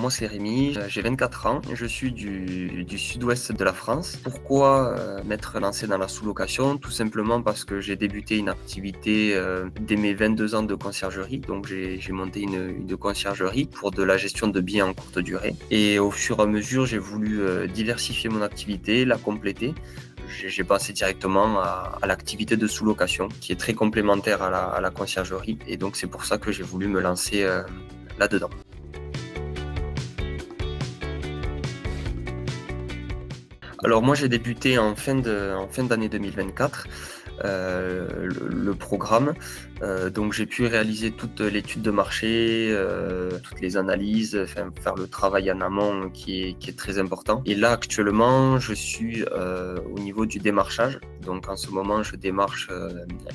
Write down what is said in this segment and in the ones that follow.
Moi, c'est Rémi, j'ai 24 ans, je suis du sud-ouest de la France. Pourquoi m'être lancé dans la sous-location? Tout simplement parce que j'ai débuté une activité dès mes 22 ans de conciergerie. Donc, j'ai monté une conciergerie pour de la gestion de biens en courte durée. Et au fur et à mesure, j'ai voulu diversifier mon activité, la compléter. J'ai passé directement à l'activité de sous-location, qui est très complémentaire à la conciergerie. Et donc, c'est pour ça que j'ai voulu me lancer là-dedans. Alors moi j'ai débuté en fin d'année 2024 le programme. Donc j'ai pu réaliser toute l'étude de marché, toutes les analyses, enfin, faire le travail en amont qui est très important. Et là actuellement je suis au niveau du démarchage. Donc en ce moment je démarche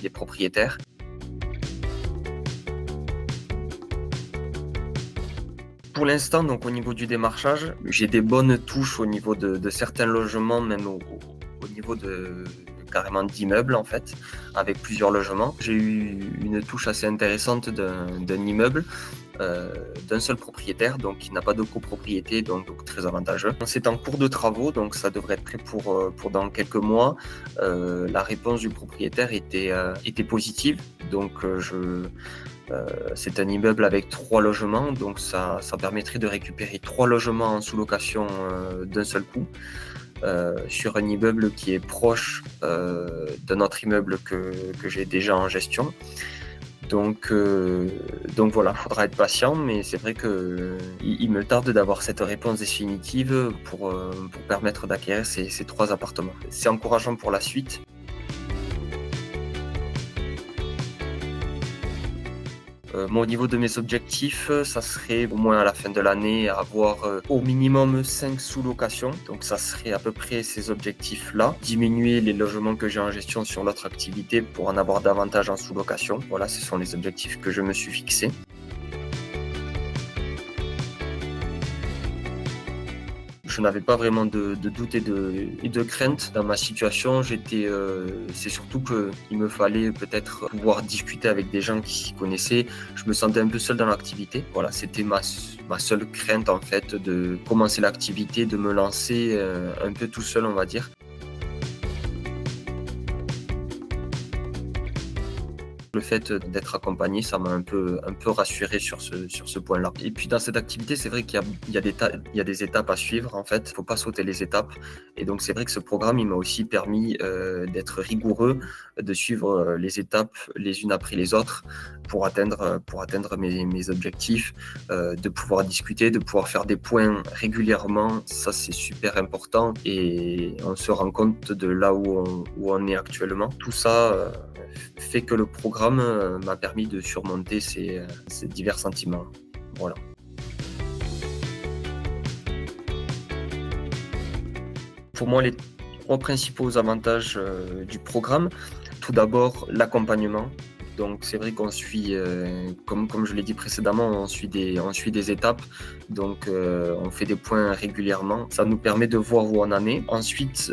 les propriétaires. Pour l'instant, donc au niveau du démarchage, j'ai des bonnes touches au niveau de certains logements, même au niveau de carrément d'immeubles en fait, avec plusieurs logements. J'ai eu une touche assez intéressante d'un immeuble, d'un seul propriétaire, donc qui n'a pas de copropriété, donc très avantageux. C'est en cours de travaux, donc ça devrait être prêt pour dans quelques mois. La réponse du propriétaire était positive, donc c'est un immeuble avec 3 logements, donc ça permettrait de récupérer 3 logements en sous-location d'un seul coup, sur un immeuble qui est proche d'un autre immeuble que j'ai déjà en gestion. Donc voilà, il faudra être patient, mais c'est vrai qu'il me tarde d'avoir cette réponse définitive pour permettre d'acquérir ces 3 appartements. C'est encourageant pour la suite. Moi, au niveau de mes objectifs, ça serait au moins à la fin de l'année avoir au minimum 5 sous-locations. Donc ça serait à peu près ces objectifs-là. Diminuer les logements que j'ai en gestion sur l'autre activité pour en avoir davantage en sous-location. Voilà, ce sont les objectifs que je me suis fixés. Je n'avais pas vraiment de doute et de crainte dans ma situation. C'est surtout qu'il me fallait peut-être pouvoir discuter avec des gens qui s'y connaissaient. Je me sentais un peu seul dans l'activité. Voilà, c'était ma seule crainte en fait de commencer l'activité, de me lancer un peu tout seul, on va dire. Le fait d'être accompagné, ça m'a un peu rassuré sur ce point-là. Et puis dans cette activité, c'est vrai qu'il y a des étapes à suivre en fait. Il ne faut pas sauter les étapes. Et donc c'est vrai que ce programme, il m'a aussi permis d'être rigoureux, de suivre les étapes les unes après les autres pour atteindre mes objectifs, de pouvoir discuter, de pouvoir faire des points régulièrement. Ça, c'est super important et on se rend compte de là où on est actuellement. Tout ça fait que le programme m'a permis de surmonter ces divers sentiments. Voilà. Pour moi, les 3 principaux avantages du programme, tout d'abord l'accompagnement. Donc c'est vrai qu'on suit, comme je l'ai dit précédemment, on suit des étapes. Donc on fait des points régulièrement. Ça nous permet de voir où on en est. Ensuite,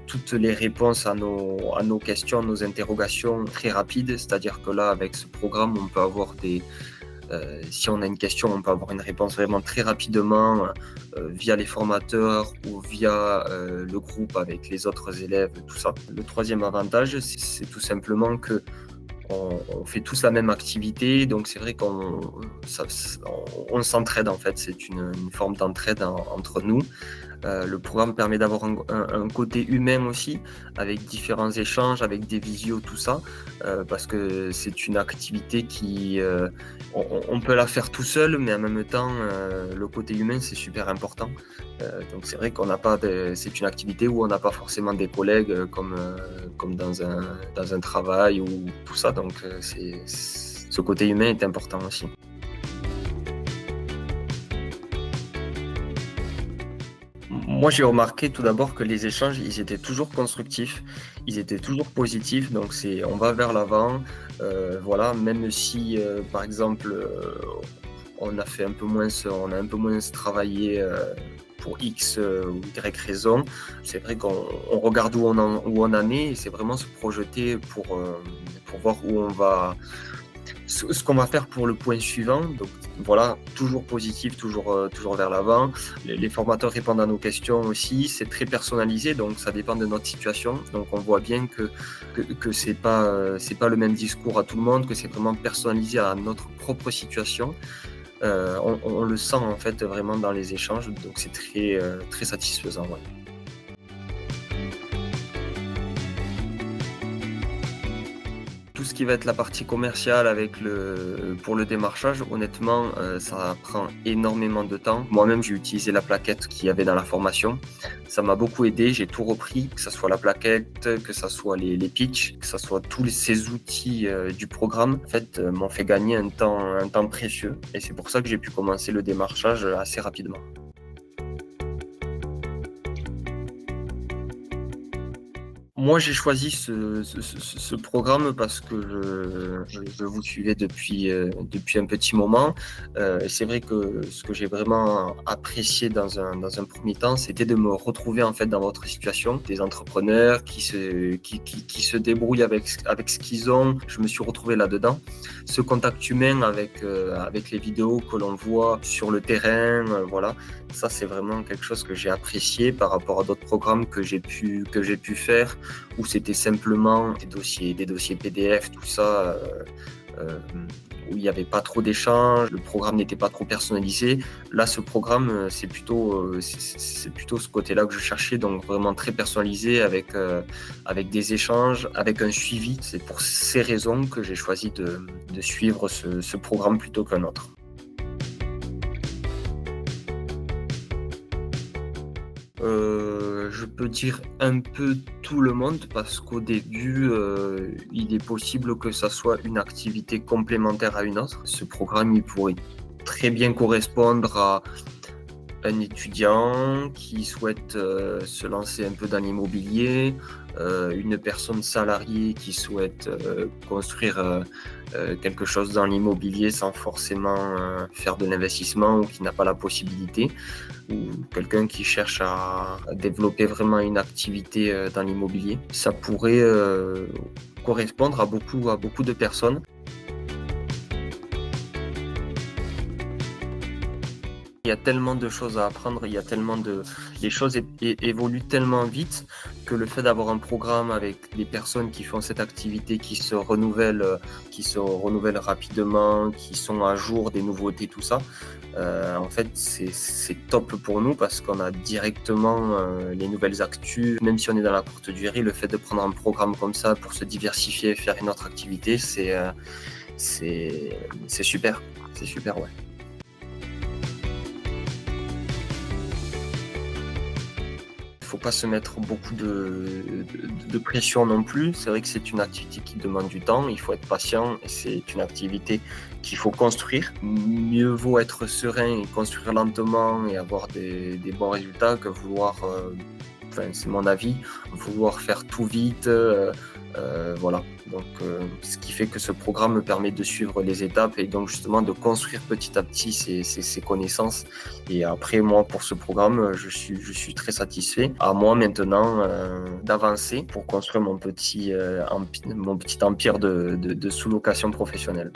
toutes les réponses à nos questions, nos interrogations très rapides. C'est-à-dire que là, avec ce programme, on peut avoir si on a une question, on peut avoir une réponse vraiment très rapidement via les formateurs ou via le groupe avec les autres élèves, tout ça. Le troisième avantage, c'est tout simplement que on fait tous la même activité, donc c'est vrai qu'on s'entraide en fait, c'est une forme d'entraide entre nous. Le programme permet d'avoir un côté humain aussi, avec différents échanges, avec des visios, tout ça, parce que c'est une activité on peut la faire tout seul, mais en même temps, le côté humain, c'est super important. Donc c'est vrai c'est une activité où on n'a pas forcément des collègues comme dans un travail ou tout ça, donc ce côté humain est important aussi. Moi, j'ai remarqué tout d'abord que les échanges, ils étaient toujours constructifs, ils étaient toujours positifs, donc on va vers l'avant, voilà, même si, par exemple, on a un peu moins travaillé pour X ou Y raison. C'est vrai qu'on regarde où on en est et c'est vraiment se projeter pour voir Ce qu'on va faire pour le point suivant, donc voilà, toujours positif, toujours vers l'avant. Les formateurs répondent à nos questions aussi, c'est très personnalisé, donc ça dépend de notre situation. Donc on voit bien que c'est pas le même discours à tout le monde, que c'est vraiment personnalisé à notre propre situation. On le sent en fait vraiment dans les échanges, donc c'est très satisfaisant. Ouais. Tout ce qui va être la partie commerciale pour le démarchage, honnêtement, ça prend énormément de temps. Moi-même, j'ai utilisé la plaquette qu'il y avait dans la formation. Ça m'a beaucoup aidé, j'ai tout repris, que ce soit la plaquette, que ce soit les pitchs, que ce soit ces outils du programme. En fait, m'ont fait gagner un temps précieux. Et c'est pour ça que j'ai pu commencer le démarchage assez rapidement. Moi, j'ai choisi ce programme parce que je vous suivais depuis un petit moment. Et c'est vrai que ce que j'ai vraiment apprécié dans un premier temps, c'était de me retrouver en fait dans votre situation, des entrepreneurs qui se débrouillent avec ce qu'ils ont. Je me suis retrouvé là-dedans. Ce contact humain avec les vidéos que l'on voit sur le terrain, voilà. Ça, c'est vraiment quelque chose que j'ai apprécié par rapport à d'autres programmes que j'ai pu faire, où c'était simplement des dossiers PDF, tout ça, où il n'y avait pas trop d'échanges, le programme n'était pas trop personnalisé. Là, ce programme, c'est plutôt ce côté-là que je cherchais, donc vraiment très personnalisé avec des échanges, avec un suivi. C'est pour ces raisons que j'ai choisi de suivre ce programme plutôt qu'un autre. Je peux dire un peu tout le monde parce qu'au début, il est possible que ça soit une activité complémentaire à une autre. Ce programme, il pourrait très bien correspondre à un étudiant qui souhaite se lancer un peu dans l'immobilier, une personne salariée qui souhaite construire quelque chose dans l'immobilier sans forcément faire de l'investissement ou qui n'a pas la possibilité, ou quelqu'un qui cherche à développer vraiment une activité dans l'immobilier. Ça pourrait correspondre à beaucoup de personnes. Il y a tellement de choses à apprendre, les choses évoluent tellement vite que le fait d'avoir un programme avec des personnes qui font cette activité, qui se renouvellent rapidement, qui sont à jour des nouveautés, tout ça, en fait, c'est top pour nous parce qu'on a directement les nouvelles actus. Même si on est dans la courte durée, le fait de prendre un programme comme ça pour se diversifier et faire une autre activité, c'est super. C'est super, ouais. Il faut pas se mettre beaucoup de pression non plus. C'est vrai que c'est une activité qui demande du temps, il faut être patient et c'est une activité qu'il faut construire. Mieux vaut être serein et construire lentement et avoir des bons résultats que vouloir, enfin c'est mon avis, vouloir faire tout vite. Voilà. Donc, ce qui fait que ce programme me permet de suivre les étapes et donc justement de construire petit à petit ces connaissances. Et après, moi, pour ce programme, je suis très satisfait. À moi maintenant d'avancer pour construire mon petit empire de sous-location professionnelle.